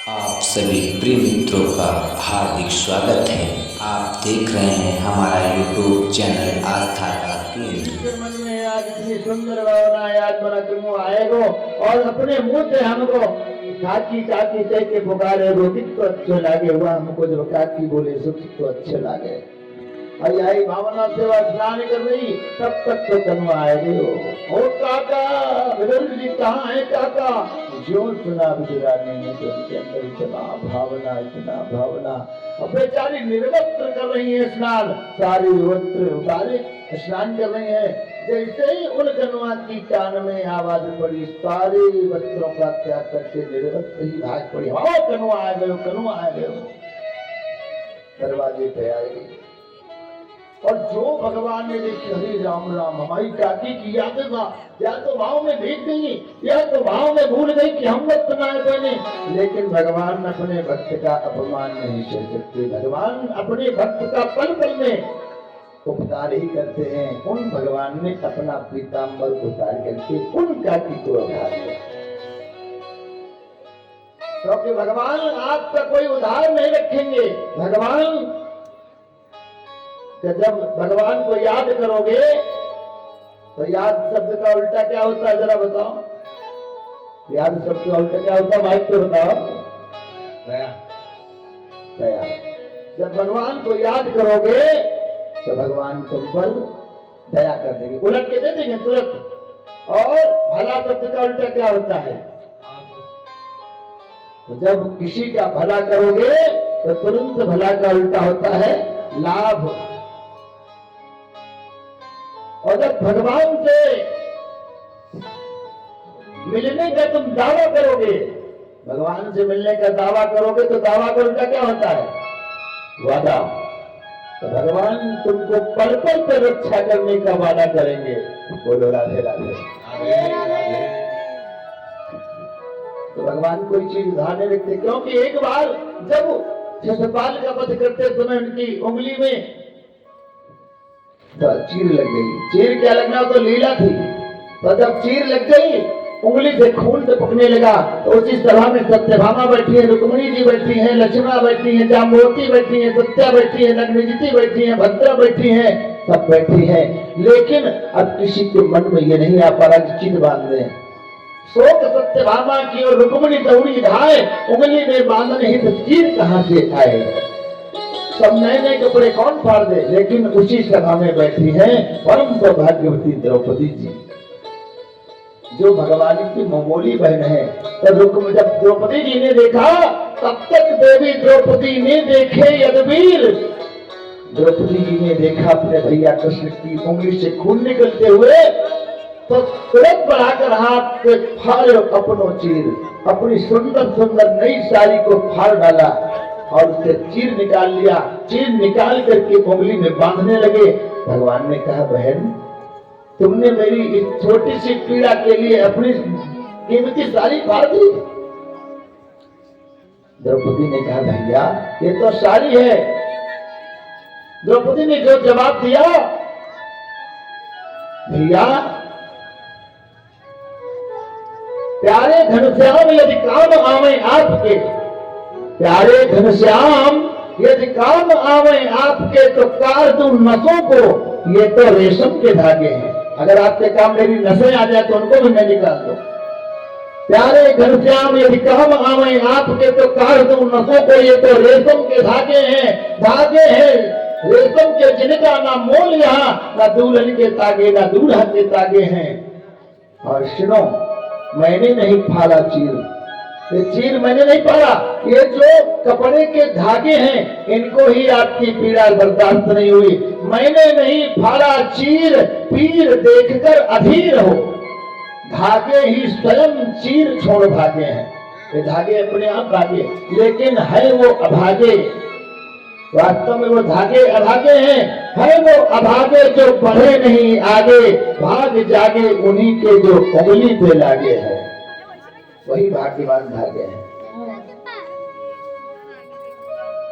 आप सभी प्रिय मित्रों का हार्दिक स्वागत है। आप देख रहे हैं हमारा यूट्यूब चैनल आस्था का केंद्र। मन में आज इतनी सुंदर भावना याद बना कि वो आएगो और अपने मुंह से हमको काकी काकी कह के पुकारे गो कितना अच्छे लागे हुआ हमको जब काकी बोले सुख तो अच्छे लागे। आई भावना सेवा स्नान कर रही तब तक तो कन्वा आए हो। ओ काका विदुर जी कहाँ है काका? जो सुना बिजरानी ने तो उनके अंदर इतना भावना। अब बेचारी निर्वस्त्र कर रही है स्नान, सारी वस्त्र उतारे स्नान कर रही है। जैसे ही उन कन्वा की कान में आवाज पड़ी सारे वस्त्रों का त्याग करके निर्वस्त्र ही भाग पड़ी। हाँ कन्वा आ गए हो। दरवाजे पे आई और जो भगवान ने देखी हरे राम राम हमारी काकी की या तो भाव में भीग गई या तो भाव में भूल गई कि हम वक्त ना बने। लेकिन भगवान अपने भक्त का अपमान नहीं कर सकते। भगवान अपने भक्त का पल पल में उपकार ही करते हैं। उन भगवान ने अपना पीताम्बर उतार करके उन काकी को उधार दिया, क्योंकि भगवान आपका कोई उधार नहीं रखेंगे। भगवान जब भगवान को याद करोगे तो याद शब्द का उल्टा क्या होता है जरा बताओ। याद शब्द का उल्टा क्या होता है माइक पे बताओ। दया। जब भगवान को याद करोगे तो भगवान तुम पर दया कर देंगे, उलट के दे देंगे तुरंत। और भला शब्द का उल्टा क्या होता है? तो जब किसी का भला करोगे तो तुरंत भला का उल्टा होता है लाभ। और जब भगवान से मिलने का तुम दावा करोगे, भगवान से मिलने का दावा करोगे तो दावा का उल्टा क्या होता है? वादा। तो भगवान तुमको पल पल पर रक्षा करने का वादा करेंगे। बोलो राधे राधे। तो भगवान कोई चीज उधार नहीं रखते, क्योंकि एक बार जब शिशुपाल का वध करते समय उनकी उंगली में तो चीर लग गई। चीर क्या लगना तो लीला थी। तो जब चीर लग गई उंगली से खून टपकने लगा तो उसी सभा में सत्यभामा बैठी है, रुक्मिणी जी बैठी है, लक्ष्मणा बैठी है, जाम्बवती बैठी है, सत्या बैठी है, नग्नजिति बैठी है, भद्रा बैठी है, सब बैठी है। लेकिन अब किसी के मन में ये नहीं आ पा रहा कि चित बांध दें। शोक सत्यभामा की और रुक्मिणी दौड़ी धाए, उंगली में बांधने ही तो चीर कहां से आए? सब नए नए कपड़े कौन फाड़ दे? लेकिन उसी सभा में बैठी है परम सौभाग्यवती द्रौपदी जी, जो भगवान की मामूली बहन है। तो जब द्रौपदी जी ने देखा तब तक देवी द्रौपदी ने देखे यदुवीर। द्रौपदी जी ने देखा अपने भैया कृष्ण की उंगली से खून निकलते हुए तो तुरंत बढ़ाकर हाथ से फाड़े अपनों चीर, अपनी सुंदर सुंदर नई साड़ी को फाड़ डाला और उससे चीर निकाल लिया। चीर निकाल करके उंगली में बांधने लगे। भगवान ने कहा बहन तुमने मेरी इस छोटी सी पीड़ा के लिए अपनी कीमती साड़ी फाड़ दी। द्रौपदी ने कहा भैया ये तो साड़ी है। द्रौपदी ने जो जवाब दिया, भैया प्यारे घनश्याम यदि काम आवे आपके, प्यारे घनश्याम यदि काम आवे आपके तो काट दूं नसों को, ये तो रेशम के धागे हैं। अगर आपके काम मेरी नसें आ जाए तो उनको भी मैं निकाल दूं। प्यारे घनश्याम यदि काम आवे आपके तो काट दूं नसों को, ये तो रेशम के धागे हैं रेशम के, जिनका ना मोल यहाँ ना दुल्हन के तागे ना दूल्हा के तागे हैं। और सुनो मैंने नहीं फाड़ा चीर, ये चीर मैंने नहीं पाया। ये जो कपड़े के धागे हैं इनको ही आपकी पीड़ा बर्दाश्त नहीं हुई। मैंने नहीं फाड़ा चीर, पीर देखकर अधीर हो। धागे ही स्वयं चीर छोड़ भागे हैं। ये धागे अपने आप भागे, लेकिन है वो अभागे। वास्तव में वो धागे अभागे हैं, है वो अभागे जो बढ़े नहीं आगे। भाग जागे उन्हीं के जो उंगली पे लागे हैं, वही भाग्यवान धागे हैं।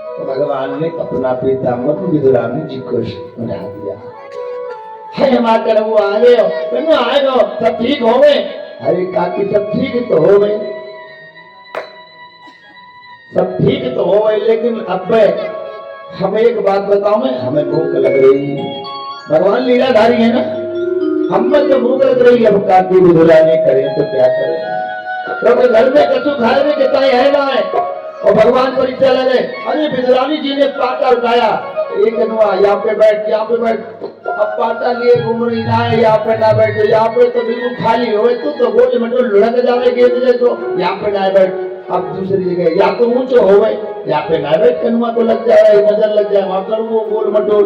तो भगवान ने अपना पीताम्बर विदुरानी जी को उड़ा दिया। है हमारे वो आए आएगा सब ठीक हो गए। अरे काकी सब ठीक तो हो गए। सब ठीक तो हो गए, लेकिन अब हमें एक बात बताओ, मैं हमें भूख लग रही। भगवान लीलाधारी है ना, हमें तो भूख लग रही। अब काकी विधुरा नहीं करें तो क्या करें, क्योंकि घर में कछु खाने के ताई है ना है। और भगवान परीक्षा लगे, अरे विधुरानी जी ने पाटा उठाया, एक अनुआ यहाँ पे बैठ, यहाँ पे बैठ। अब पाटा लिए घूम रही ना है, यहाँ पे ना बैठे, यहाँ पे तो बिल्कुल खाली हो तू तो गोल मटोल लुढ़क जावे गेट ले तो यहाँ पे ना बैठ। अब दूसरी जगह या तो ऊंचो हो गए, यहाँ पे ना बैठ, कनुआ को लग जाए, नजर लग जाए, वहां कर वो गोल मटोल।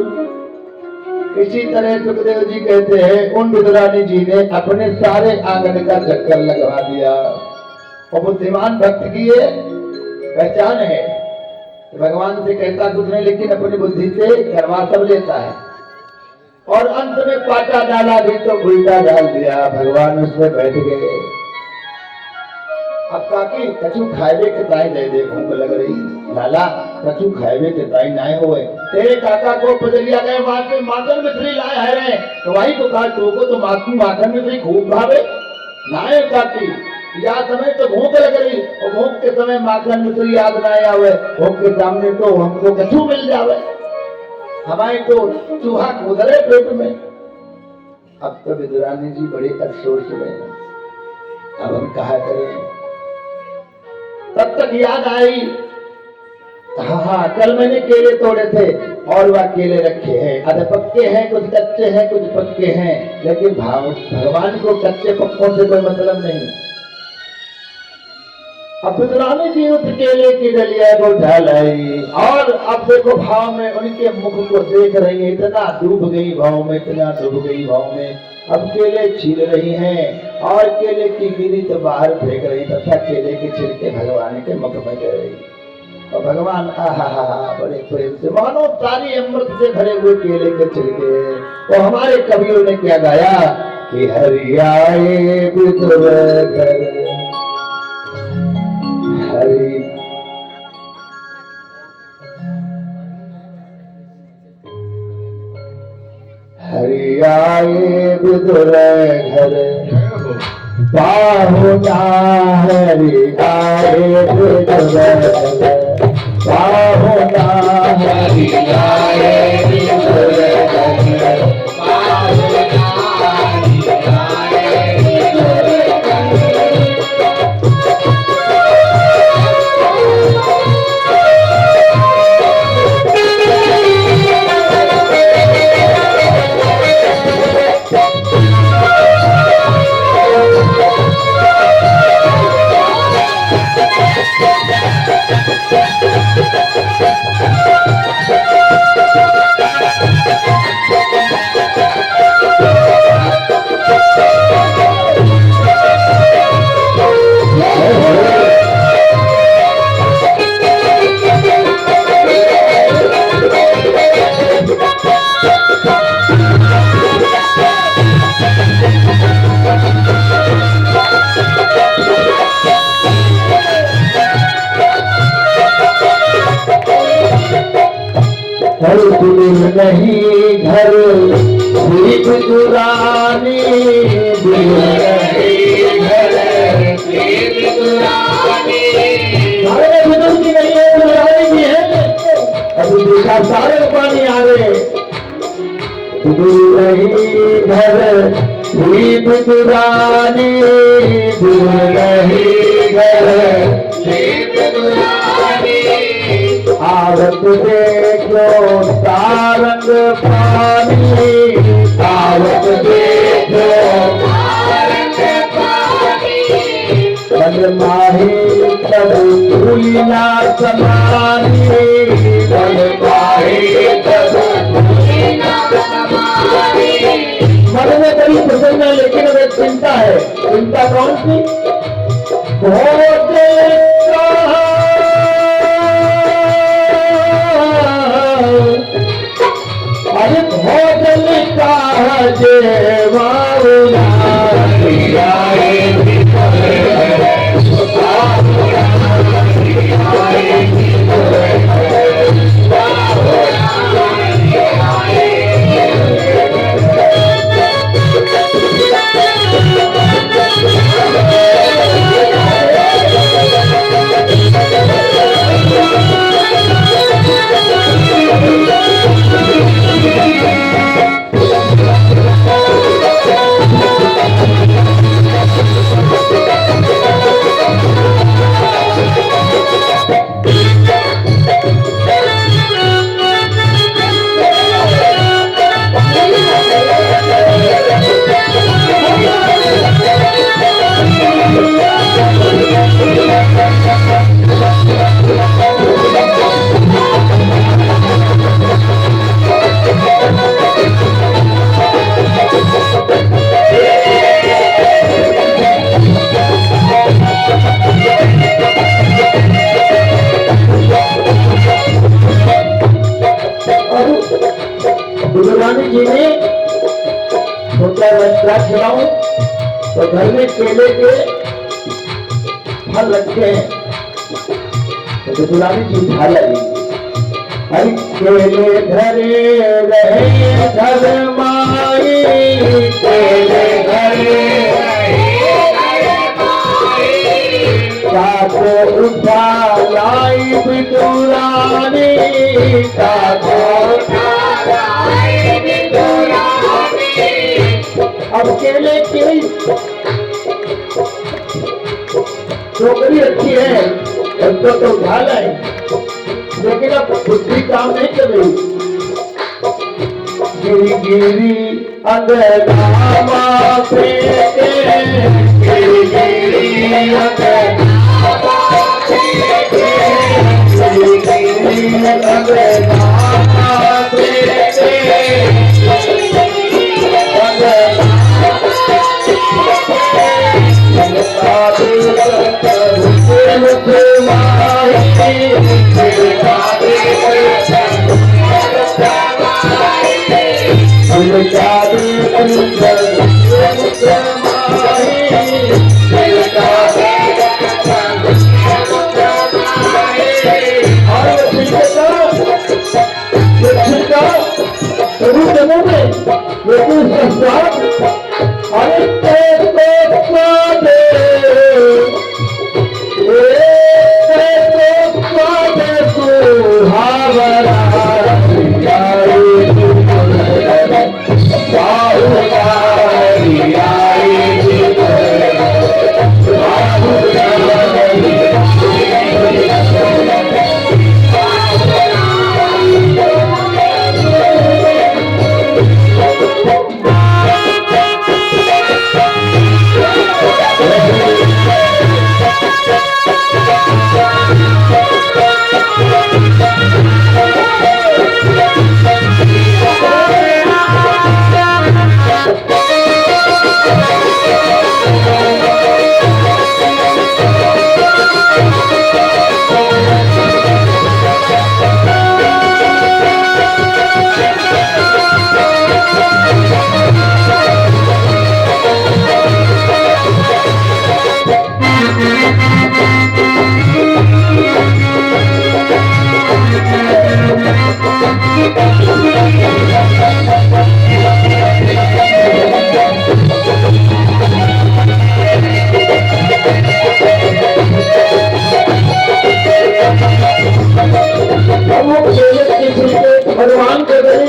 इसी तरह सुखदेव जी कहते हैं उन विदुरानी जी ने अपने सारे आंगन का चक्कर लगवा दिया। और बुद्धिमान भक्त की ये पहचान है, भगवान से कहता कुछ नहीं, लेकिन अपनी बुद्धि से करवा सब लेता है। और अंत में पाटा डाला भी तो उल्टा डाल दिया, भगवान उसमें बैठ गए। अब काकी कछु खाएबे के ताई दे दे, भूख लग रही। लाला कछु खाएबे के ताई नाय होए, तेरे काका को पजलिया गए वहां से माखन मिश्री लाए है रहे, तो वही तो कहा को तो माखन मिश्री खूब भावे नाय काकी। या समय तो भूख लग रही, और भूख के समय माखन मिश्री याद ना आवे, भूख के सामने तो हमको कछु मिल जावे, हमारे तो चूहा कूदरे पेट में। अब तो विदुरानी जी बड़े अफसोस में, अब हम कहा करें। तब तक याद आई, हाँ कल मैंने केले तोड़े थे और वह केले रखे हैं, आधे पक्के हैं, कुछ कच्चे हैं, कुछ पक्के हैं, लेकिन भगवान को कच्चे पक्कों से कोई मतलब नहीं। अब विदुरानी जी उस केले की डलिया को ढलाई, और अब देखो भाव में उनके मुख को देख रही है, इतना डूब गई भाव में, इतना डूब गई भाव में। अब केले छील रही हैं और केले की गिरी तो बाहर फेंक रही, तथा केले के छिलके भगवान के मुख में दे रही। और भगवान आहा बड़े प्रेम से, मानो सारी अमृत से भरे हुए केले के छिलके। तो हमारे कवियों ने क्या गाया कि हरियाए विदुर घर हरि, हरि आए विदुर घर पाहुना, हरि आए विदुर घर पाहुना, हरि आए विदुर घर पाहुना, हरि आए विदुर नहीं घर विदुरानी, विदुर की नहीं है, विदुरानी की है। अभी देखा सारे पानी आ गए। विदुर नहीं घर विदुरानी, विदुर नहीं घर आवत देखो तारंग पानी, आवत देखो तारंग पानी, बन माही तब भूलिना समानी, बन माही तब भूलिना समानी। मन में बड़ी प्रसन्न है, लेकिन अब एक चिंता है। चिंता कौन सी? बहुत अरे भोजन का जेवाउला घर में केले के फल रखे हैं तो दुलारी जी उठा लगी। अरे केले धरे रहे घर माई, केले धरे काको उठा लाई बिदुरानी, काको उठा लाई बिदुरानी। अब केले की टोकरी अच्छी है, उसको तो उठा लाए, लेकिन अब बुद्धि काम नहीं कर रही। गिरी गिरी अंगनामा फेंके, गिरी गिरी अंगनामा फेंके, गिरी गिरी अंगनामा फेंके,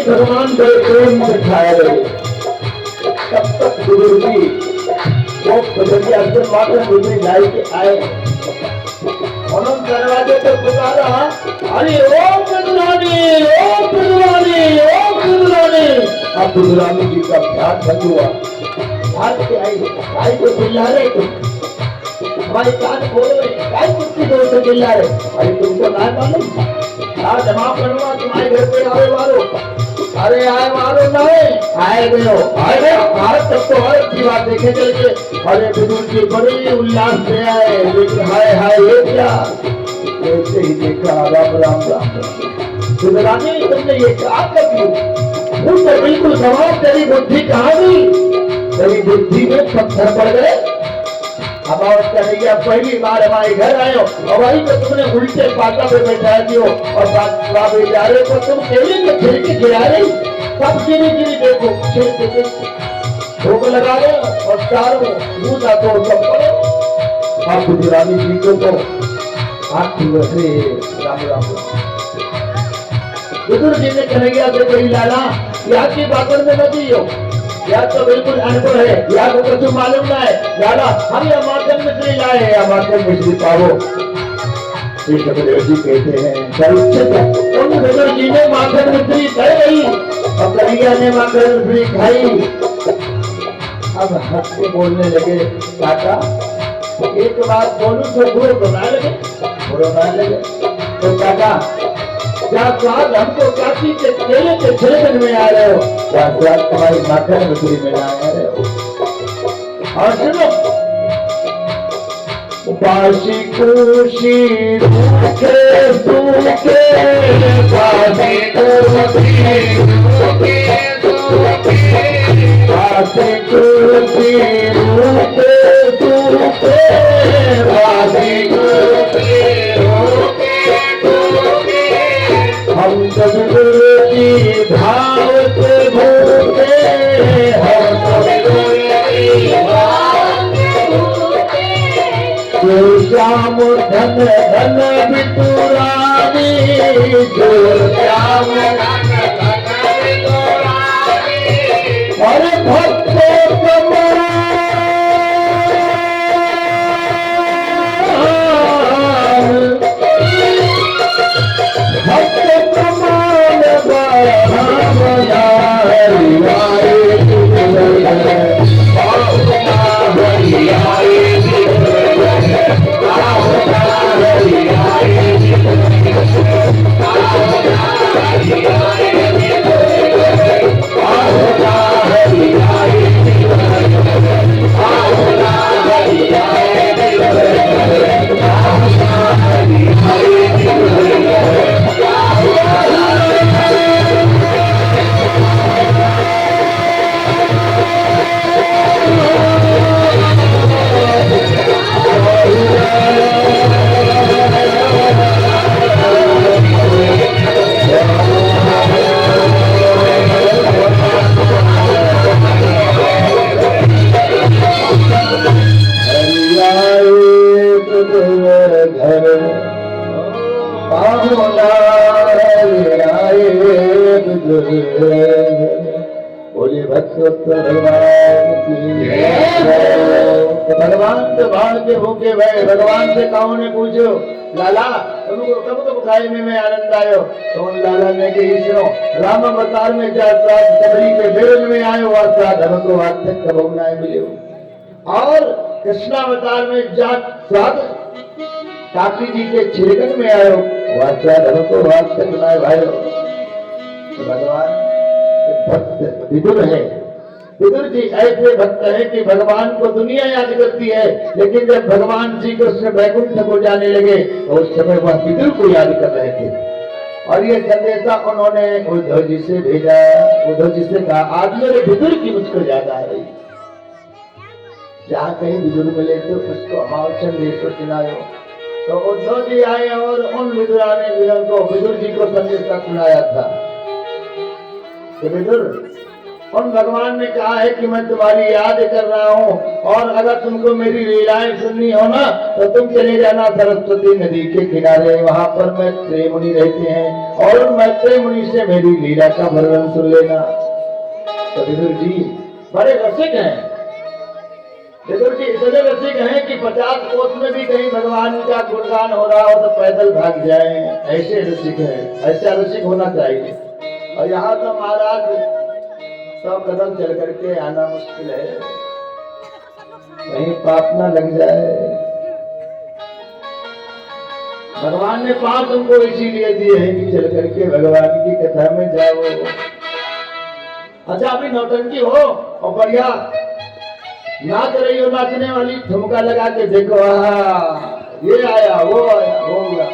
भगवान बड़े प्रेम से खाए रहे। तब तक गुरु जी वो बदलिया से माता गुजरी लाई के आए, उन्होंने दरवाजे पर पुकारा, अरे ओ बिदुरानी, ओ बिदुरानी, ओ बिदुरानी। अब बिदुरानी जी का ध्यान बंद हुआ, भाग के आई को चिल्ला रहे थे, हमारे कान खोल रहे, गाय कुत्ती को तो चिल्ला रहे, अरे तुमको ना मालूम आज जमा करूंगा तुम्हारे घर पे आए मारो, अरे आए मारो नहीं आए गयो, आए गयो भारत तक तो हर अच्छी बात देखे चल के। अरे बिदुर जी बड़ी उल्लास से आए, लेकिन हाय हाय ये क्या, ऐसे ही देखा राम राम राम राम। बिदुरानी तुमने ये क्या कर दिया, तुम तो बिल्कुल समाज, तेरी बुद्धि कहाँ गई, तेरी बुद्धि में पत्थर पड़ गए। अब और कहेंगे पहली बार हमारे घर आए हो और वही तो तुमने उल्टे पाटा पे बैठा दियो और बाबे जा रहे तो तुम केले के छिलके गिरा रही, सब गिरी गिरी देखो छिलके धोखे लगा रहे और चारों दूध आतो सब पड़े। आप गुजरानी जी को तो आठ वैसे राम राम। बुजुर्ग जी ने कन्हैया से कही, लाला यहाँ की बातों में न दियो, या तो बिल्कुल अनपढ़ है, या तो कुछ मालूम ना है, लाला हम यह माखन मिश्री लाए हैं, या माखन मिश्री पावो। श्री सुखदेव जी कहते हैं चल उन बुजुर्ग जी ने माखन मिश्री कर गई और कन्हैया ने माखन मिश्री खाई। अब हंस के बोलने लगे, काका एक बात बोलूं तो बुरे बनाने लगे, तो काका क्या स्वाद हमको काशी के केले के छिलकन में आ रहे हो, क्या स्वाद तुम्हारी माखन मिश्री में आ रहे हो। और सुनो, बासी खुशी रूखे सूखे, बासी खुशी रूखे सूखे, बासी खुशी रूखे सूखे वादी हम सब गुरु की धावत भूखे हम सब श्याम धन धन बिटुरानी जो श्याम अरे भक्तों कमान भक्त कमान बना बोले भक्तोत्तर भगवान की भगवान से भाग्य होके भाई भगवान से काऊ ने पूछो लाला तुमको कब कब खाए में आनंद आयो तो उन लाला ने कही सुनो राम अवतार में जा साथ सबरी के बेल में आयो वास्ता हमको आज तक कब ना मिले और कृष्णावतार में जा साथ काकी जी के छिड़कन में आयो वास्ता हमको आज तक ना भाई भगवान भक्त विदुर है। विदुर जी ऐसे भक्त है कि भगवान को दुनिया याद करती है, लेकिन जब भगवान श्री कृष्ण वैकुंठ को जाने लगे तो उस समय वह विदुर को याद कर रहे थे। और ये संदेशा उन्होंने उद्धव जी से भेजा। उद्धव जी से कहा आज मेरे विदुर की मुझको याद आ रही, जहाँ कहीं विदुर मिले तो उसको अमावस्या देश को सुनायो। तो उद्धव जी आए और उन विदुराने को विदुर जी को संदेशा सुनाया था कि विदुर उन भगवान ने कहा है कि मैं तुम्हारी याद कर रहा हूँ और अगर तुमको मेरी लीलाएं सुननी हो ना तो तुम चले जाना सरस्वती नदी के किनारे, वहां पर मैत्रेय मुनि रहते हैं और उन मैत्रेय मुनि से मेरी लीला का वर्णन सुन लेना। तो विदुर जी बड़े रसिक हैं। विदुर जी इतने रसिक हैं कि 50 कोस में भी कहीं भगवान का गुणगान हो रहा हो तो पैदल भाग जाए, ऐसे रसिक है। ऐसा रसिक होना चाहिए। और यहाँ तो महाराज 100 कदम चल करके आना मुश्किल है, कहीं पाप ना लग जाए। भगवान ने पाप तुमको इसीलिए दिए हैं कि चल करके भगवान की कथा में जाओ। अच्छा अभी नौटंकी हो और बढ़िया नाच रही हो, नाचने वाली ठुमका लगा के देखो, ये आया वो आया वो गया,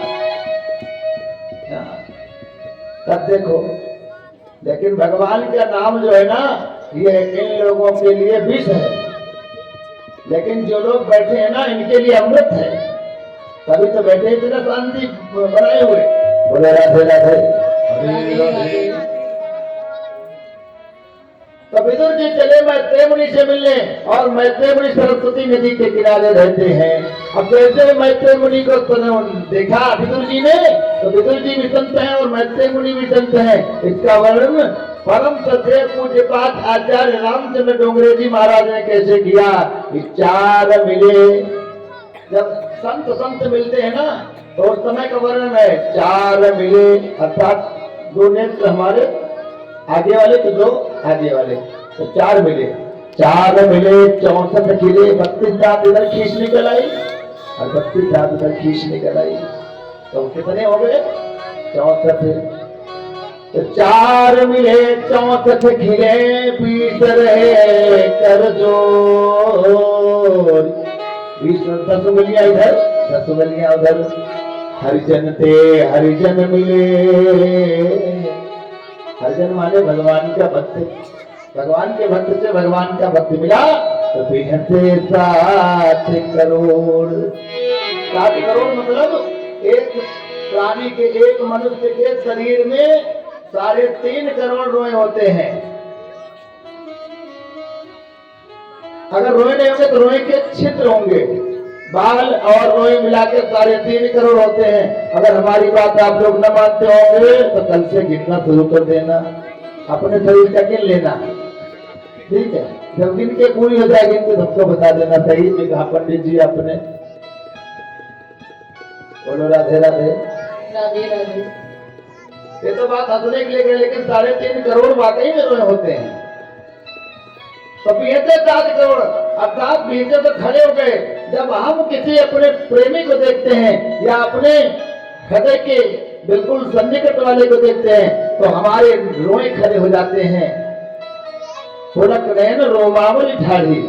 तब देखो। लेकिन भगवान का नाम जो है ना ये इन लोगों के लिए विष है, लेकिन जो लोग बैठे हैं ना इनके लिए अमृत है। तभी तो बैठे इतना शांति बनाए हुए। बोले राधे राधे। तो विदुर जी चले मैत्रेय मुनि से मिलने और मैत्रेय मुनि सरस्वती नदी के किनारे रहते हैं। अब जैसे मैत्रेय मुनि को देखा विदुर जी ने तो विदुर जी भी संत हैं और मैत्रेय मुनि भी संत हैं। इसका वर्णन परम श्रद्धेय पूज्यपाद आचार्य रामचंद्र डोंगरे जी महाराज ने कैसे किया। चार मिले, जब संत संत मिलते हैं ना तो उस समय का वर्णन है चार मिले, अर्थात 2 नेत्र हमारे आगे वाले तो 2 आगे वाले तो 4 मिले। 4 मिले 64 खिले, 32 दांत इधर खींच निकल आई और 32 दांत इधर खींच निकल आई, तो कितने हो गए 64। तो 4 मिले 64 खिले, 20 रहे कर जोर। 10 उंगलियां इधर 10 उंगलियां उधर। हरिजन ते हरिजन मिले, हरिजन माने भगवान का भक्त, भगवान के भक्त से भगवान का भक्त मिला तो बिहते 7 करोड़। 7 करोड़ मतलब एक प्राणी के, एक मनुष्य के शरीर में 3.5 करोड़ रोए होते हैं। अगर रोए नहीं होंगे तो रोए के छिद्र होंगे, बाल और रोए मिला के 3.5 करोड़ होते हैं। अगर हमारी बात आप लोग न मानते होंगे तो कल से गिनना शुरू कर देना, अपने शरीर का गिन लेना, ठीक है। जब गिन के पूरी हो जाएगी तो सबको बता देना। सही में कहा पंडित जी आपने। बोलो राधे राधे। राधे राधे। ये तो बात हंसने के लिए गए, लेकिन 3.5 करोड़ वाकई में रोए होते हैं। तो बीते 7 करोड़ अर्थात बीते तो खड़े हो गए। जब हम किसी अपने प्रेमी को देखते हैं या अपने हृदय के बिल्कुल सन्निकट वाले को देखते हैं तो हमारे रोए खड़े हो जाते हैं। पुलक नयन रोमावली ठाढ़ी।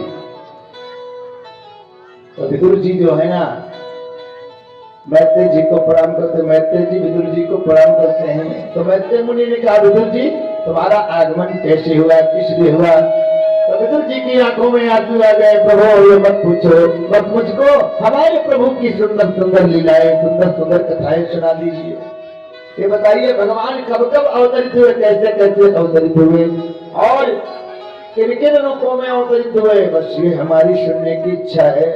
तो विदुर जी जो है ना, मैत्रेय जी को प्रणाम करते, मैत्रेय जी विदुर जी को प्रणाम करते हैं। तो मैत्रेय मुनि ने कहा, विदुर जी तुम्हारा आगमन कैसे हुआ, किस लिए हुआ? तो विदुर जी की आंखों में आंसू आ गए। प्रभु ये मत पूछो, बस मुझको हमारे प्रभु की सुंदर सुंदर लीलाएं, सुंदर सुंदर कथाएं सुना दीजिए। ये बताइए भगवान कब कब अवतरित हुए, कैसे कैसे अवतरित हुए और किन किन रूपों में अवतरित हुए, बस ये हमारी सुनने की इच्छा है।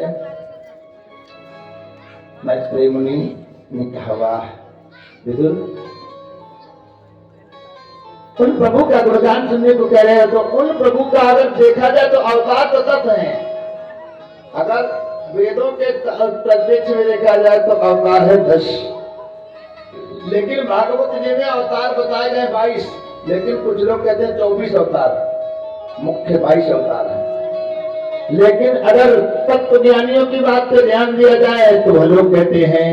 मैत्रेय मुनि ने कहा, वाह विदुर, उन प्रभु का गुणगान सुनने को कह रहे हैं तो उन प्रभु का अगर देखा जाए तो अवतार तो 10 हैं। अगर वेदों के प्रत्यक्ष में देखा जाए तो अवतार है 10, लेकिन भागवत जी में अवतार बताए गए 22, लेकिन कुछ लोग कहते हैं 24 अवतार, मुख्य 22 अवतार है। लेकिन अगर तत्व ज्ञानियों की बात पे ध्यान दिया जाए तो वह लोग कहते हैं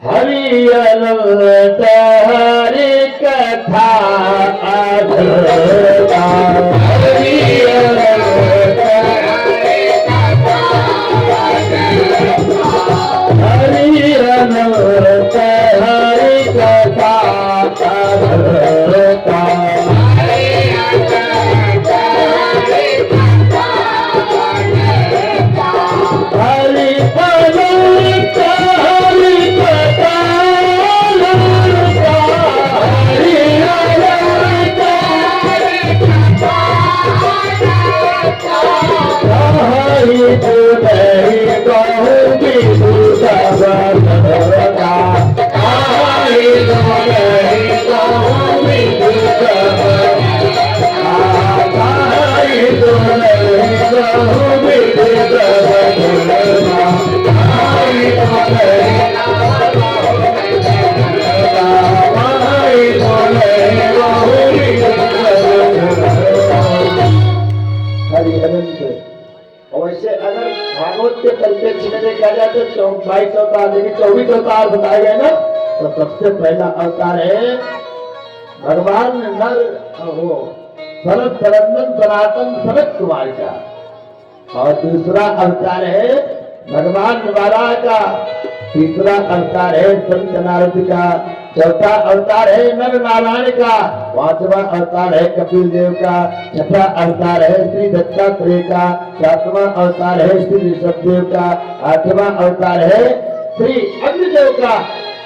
हरि अनंत हरि कथा अधरता, हरि अनंत हरि कथा अधरता, हरि अनंत हरि कथा अधरता, तो 22 अवतार, लेकिन 24 अवतार बताए गए ना। तो सबसे पहला अवतार है भगवान नर वो भरत सनंदन सनातन सनत कुमार का, और दूसरा अवतार है भगवान वाराह का, तीसरा अवतार है संत नारद का, चौथा अवतार है नर नारायण का, पांचवा अवतार है कपिल देव का, छठा अवतार है श्री दत्तात्रेय का, सातवां अवतार है श्री ऋषभदेव का, आठवां अवतार है श्री अग्निदेव का,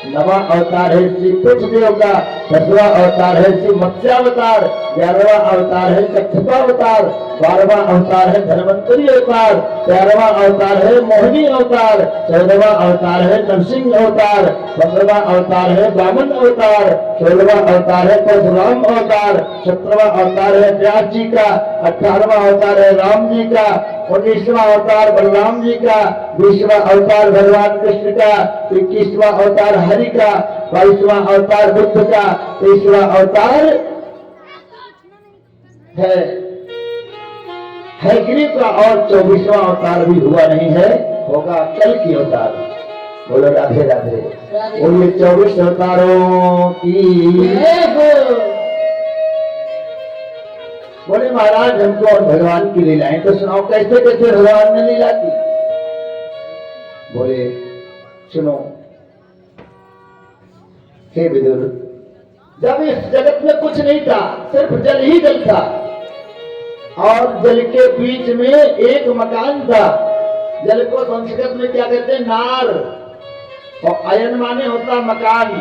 नवा अवतार है श्री कुशदेव का, 10वां अवतार है श्री मत्स्यावतार, 11वां अवतार है कच्छपावतार, 12वां अवतार है धन्वंतरी अवतार, 13वां अवतार है मोहिनी अवतार, 14वां अवतार है नरसिंह अवतार, 15वां अवतार है वामन अवतार, 16वां अवतार है परशुराम अवतार, 17वां अवतार है व्यास जी का, 18वां अवतार है राम जी का, 19वां अवतार बलराम जी का, 20वां अवतार भगवान कृष्ण का, 21वां अवतार हरि का, 22वां अवतार बुद्ध का, 23वां अवतार है गिरीश का, और 24वां अवतार भी हुआ नहीं है, होगा कल की अवतार। बोलो राधे राधे। बोलिए 24 अवतारों की। बोले महाराज हमको और भगवान की लीलाएं तो सुनाओ, कैसे कैसे भगवान ने लीला की। बोले सुनो हे विदुर, जब इस जगत में कुछ नहीं था, सिर्फ जल ही जल था, और जल के बीच में एक मकान था। जल को संस्कृत में क्या कहते हैं? नार, और अयन माने होता मकान।